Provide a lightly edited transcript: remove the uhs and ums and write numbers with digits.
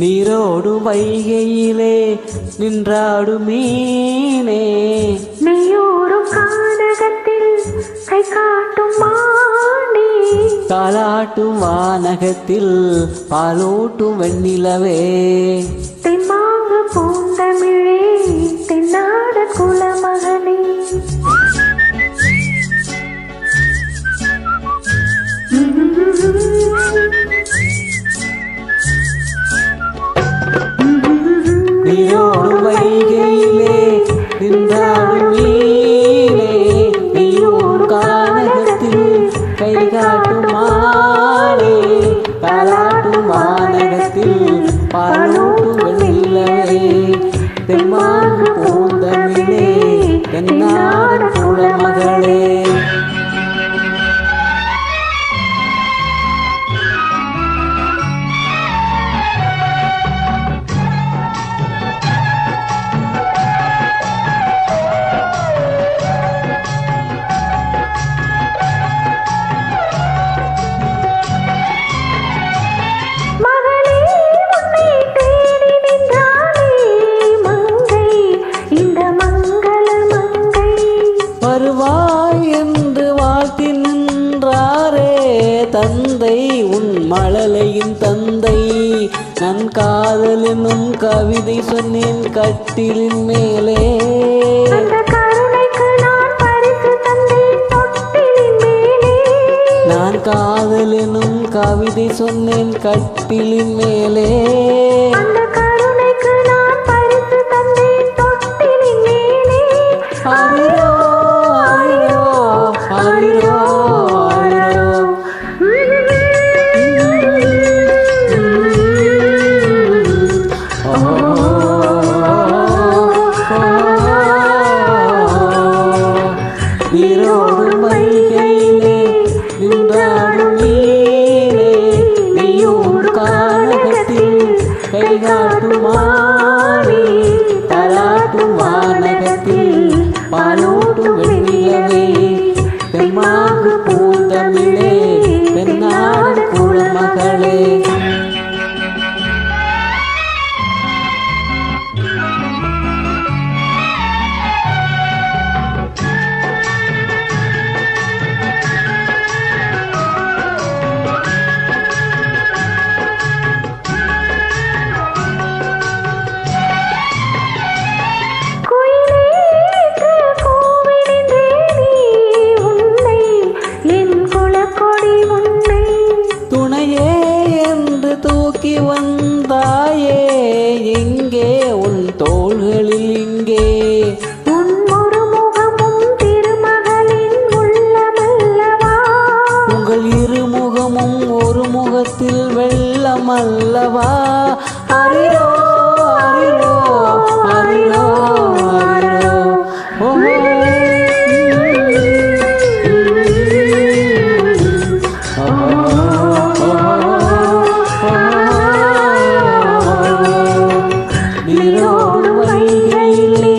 நீரோடு வைகையிலே நின்றாடு மீனே, நெய்யோரும் கானகத்தில் கை காட்டும் மானே, தாலாட்டும் வானகத்தில் பாலூட்டும் வெண்ணிலவே, தென்மாங்கு பூந்தமிழே தென்னாட குலமகனே. நீரோடு வைகையிலே நின்றாடு மீனே, நீரோடு கானகத்தில் கை காட்டும் மானே, தாலாட்டும் வானகத்தில் பாலூட்டும் வெண்ணிலவே, தென்மாங்கு பூந்தமிழே தென்னாட குலமகளே. வருவாய் என்று வாழ்த்தி நின்றாரே தந்தை, உன் மழலையின் தந்தை. நான் காதல் என்னும் கவிதை சொன்னேன் கட்டிலின் மேலே, நான் காதல் என்னும் கவிதை சொன்னேன் கட்டிலின் மேலே, ஆரிரோ ஆரிரோ ஆரிரோ ஆரிரோ. நீரோடு வைகையிலே நின்றாடும் மீனே, நீயோடு கானகத்தில் கை காட்டும் மானே, தாலாட்டும் வானகத்தில் பாலூட்டும் வெண்ணிலவே, தென்மாங்கு பூந்தமிழே தென்னாடு குலமகளே. துணையே என்று தூக்கி வந்தாயே, எங்கே உன் தோள்களில் இங்கே, உன் ஒரு முகமும் திருமகளின் உள்ளமல்லவா, உங்கள் இருமுகமும் ஒரு முகத்தில் வெள்ளமல்லவா. ஆரிரோ ஆரிரோ ஆரிரோ ஆரிரோ. நீரோடு வைகையிலே